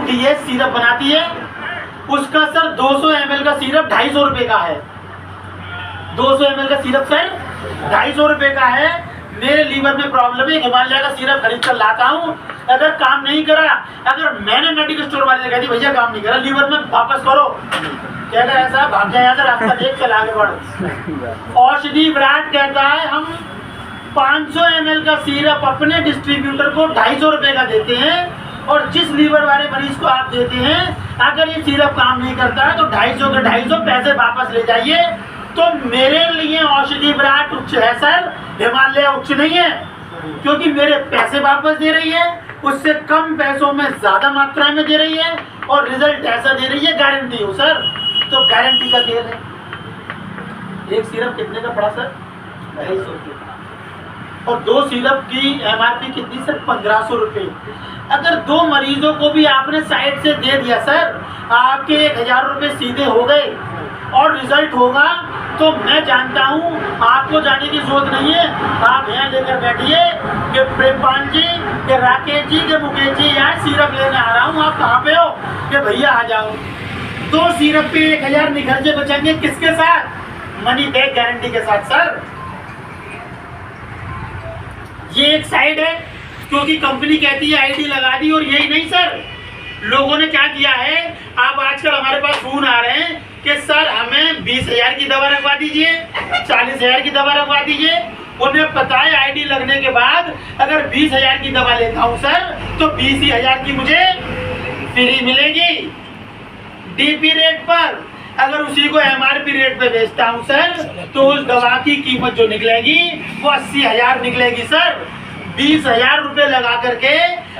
DH syrup बनाती है, उसका सर 200 ml का सिरप 250 रुपये का है। 200 ml का सिरप सर 250 रुपये का है। मेरे लीवर में प्रॉब्लम है, हिमालय का सिरप खरीद कर लाता हूँ, अगर काम नहीं करा, अगर मैंने मेडिकल स्टोर वाले ने कह दी भैया काम नहीं करा, लीवर में वापस करो, कहता है ऐसा भाग जाए यहाँ से, रास्ता देख चल आगे बढ़। औषधि विराट कहता है हम 500 ml का सिरप अपने डिस्ट्रीब्यूटर को 250 रुपये का देते हैं, और जिस लीवर वाले मरीज को आप देते हैं, अगर ये सिरप काम नहीं करता है तो 250 के 250 पैसे वापस ले जाइए। तो मेरे लिए औषधि विराट उच्च है सर, हिमालय उच्च नहीं है, क्योंकि मेरे पैसे वापस दे रही है, उससे कम पैसों में ज्यादा मात्रा में दे रही है, और रिजल्ट ऐसा दे रही है, गारंटी हो सर। तो गारंटी का तेल है। एक सिरप कितने का पड़ा सर? 250 रुपये। और 2 सिरप की MRP कितनी सर? 1500 रुपये। अगर 2 मरीजों को भी आपने साइड से दे दिया सर, आपके 1000 रुपये सीधे हो गए, और रिजल्ट होगा तो मैं जानता हूँ आपको जाने की जरूरत नहीं है। आप यहाँ लेकर बैठिए कि प्रेमपाल जी, कि राकेश जी, कि मुकेश जी, यार सिरप लेने आ रहा हूँ, आप कहाँ पे हो? कि भैया आ जाओ। 2 सिरप पे 1000 निखर्चे बचेंगे, किसके साथ? मनी बैक गारंटी के साथ सर। ये एक साइड है, क्योंकि कंपनी कहती है आईडी लगा दी, और यही नहीं सर, लोगों ने क्या किया है, आप आजकल हमारे पास फोन आ रहे हैं कि सर हमें 20,000 की दवा रखवा दीजिए, 40,000 की दवा रखवा दीजिए। उन्हें पता है आईडी लगने के बाद अगर 20,000 की दवा लेता हूँ सर, तो 20,000 की मुझे फ्री मिलेगी DP रेट पर। अगर उसी को MRP रेट पे बेचता हूँ सर, तो उस दवा की कीमत जो निकलेगी वो 80,000 निकलेगी सर। 20,000 रुपये लगा करके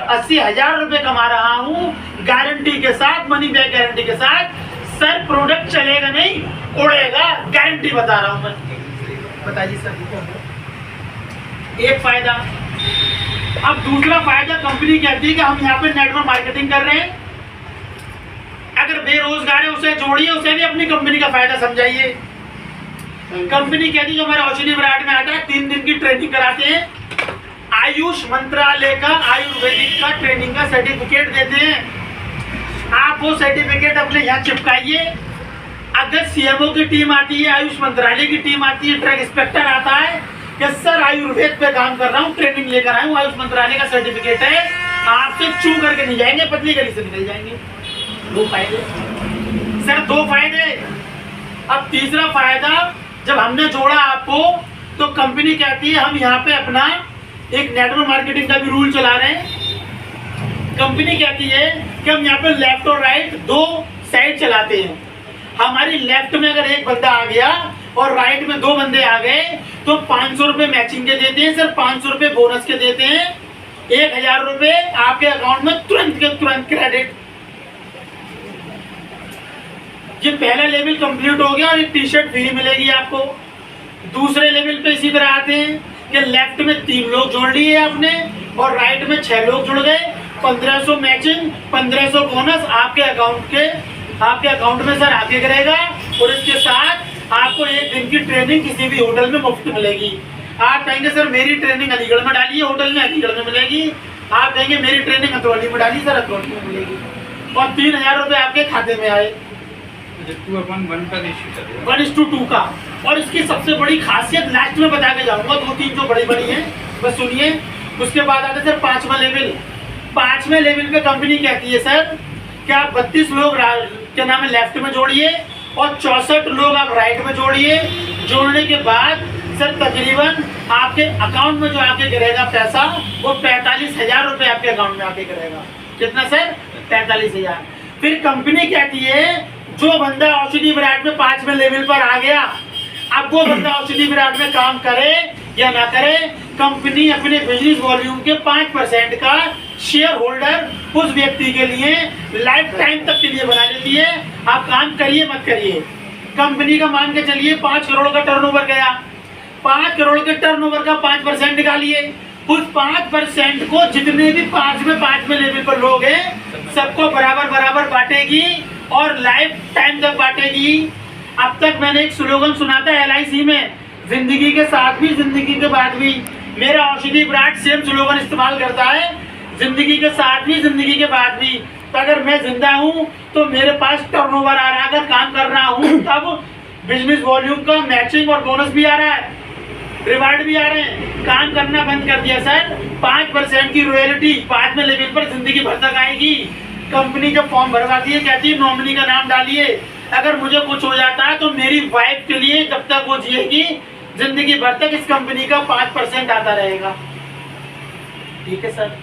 80,000 रुपये कमा रहा हूँ, गारंटी के साथ, मनी बैक गारंटी के साथ। सर प्रोडक्ट चलेगा नहीं, उड़ेगा, गारंटी बता रहा हूँ मैं। बताइए सर। एक फायदा। अब दूसरा फायदा, कंपनी कहती है कि हम यहाँ पे नेटवर्क मार्केटिंग कर रहे हैं। अगर बेरोजगार है उसे जोड़िए, उसे भी अपनी कंपनी का फायदा समझाइए। कंपनी कहती है जो हमारे औषधि विराट में आता है, 3 दिन की ट्रेनिंग कराते हैं, आयुष मंत्रालय का आयुर्वेदिक का ट्रेनिंग का सर्टिफिकेट देते हैं। आप वो सर्टिफिकेट अपने यहाँ चिपकाइए। अगर CMO की टीम आती है, आयुष मंत्रालय की टीम आती है, ड्रग इंस्पेक्टर आता है कि सर आयुर्वेद पे काम कर रहा हूँ, ट्रेनिंग लेकर आया हूँ, आयुष मंत्रालय का सर्टिफिकेट है, आपसे चू करके नहीं जाएंगे, पतली गली से निकल जाएंगे। 2 फायदे सर, 2 फायदे। अब तीसरा फायदा, जब हमने जोड़ा आपको, तो कंपनी कहती है हम यहाँ पे अपना एक नेटवर्क मार्केटिंग का भी रूल चला रहे हैं। कंपनी कहती है कि हम यहाँ पे लेफ्ट और राइट 2 साइड चलाते हैं। हमारी लेफ्ट में अगर एक बंदा आ गया और राइट में 2 बंदे आ गए, तो 500 रुपये मैचिंग के देते हैं सर, 500 रुपये बोनस के देते हैं, 1000 रुपये आपके अकाउंट में तुरंत के तुरंत क्रेडिट। ये पहला लेवल कंप्लीट हो गया और एक टी-शर्ट फ्री मिलेगी आपको। दूसरे लेवल पे इसी तरह आते हैं कि लेफ्ट में 3 लोग जोड़ लिए आपने, और राइट में 6 लोग जुड़ गए, 1500 मैचिंग, 1500 बोनस आपके अकाउंट में सर आके करेगा। और इसके साथ आपको 1 दिन की ट्रेनिंग किसी भी होटल में मुफ्त मिलेगी। आप कहेंगे सर मेरी ट्रेनिंग अलीगढ़ में डालिए, होटल में अलीगढ़ में मिलेगी। आप कहेंगे मेरी ट्रेनिंग हथौड़ी में डालिए, सर हथौड़ी में मिलेगी। और 3000 रुपये आपके खाते में आए। 1:2 का। और इसकी सबसे बड़ी खासियत लास्ट में बता के जाऊंगा, 2-3 जो बड़ी बड़ी है, बस सुनिए। उसके बाद आता है सर 5वां लेवल। 5वें लेवल पे कंपनी कहती है सर कि आप 32 लोग क्या नाम है लेफ्ट में जोड़िए, और 64 लोग आप राइट में जोड़िए। जोड़ने के बाद सर तकरीबन आपके अकाउंट में जो आके गिरेगा पैसा, वो 45,000 रुपये आपके अकाउंट में आके गिरेगा। कितना सर? 45,000। फिर कंपनी कहती है जो बंदा औषधि विराट में 5वें लेवल पर आ गया, अब वो बंदा औषधि विराट में काम करे या ना करे, कंपनी अपने बिजनेस वॉल्यूम के 5% का शेयर होल्डर उस व्यक्ति के लिए लाइफ टाइम तक के लिए बना देती है। आप काम करिए मत करिए। कंपनी का मान के चलिए 5 करोड़ का टर्नओवर गया, 5 करोड़ के टर्नओवर का 5% निकालिए। उस 5% को जितने भी 5वें लेवल पर लोग हैं सबको बराबर बराबर बांटेगी और लाइफ टाइम तक बांटेगी। अब तक मैंने एक स्लोगन सुना था LIC में, जिंदगी के साथ भी जिंदगी के बाद भी। मेरा औषधि विराट सेम स्लोगन इस्तेमाल करता है, जिंदगी के साथ भी जिंदगी के बाद भी। तो अगर मैं जिंदा हूँ तो मेरे पास टर्नओवर आ रहा है, अगर काम कर रहा हूँ तब बिजनेस वॉल्यूम का मैचिंग और बोनस भी आ रहा है, रिवार्ड भी आ रहे हैं। काम करना बंद कर दिया सर, 5% की रॉयल्टी 5वें लेवल पर जिंदगी भर तक आएगी। कंपनी जब फॉर्म भरवाती है कहती है नॉमिनी का नाम डालिए, अगर मुझे कुछ हो जाता है तो मेरी वाइफ के लिए जब तक वो जिएगी जिंदगी भर तक इस कंपनी का 5% आता रहेगा। ठीक है सर।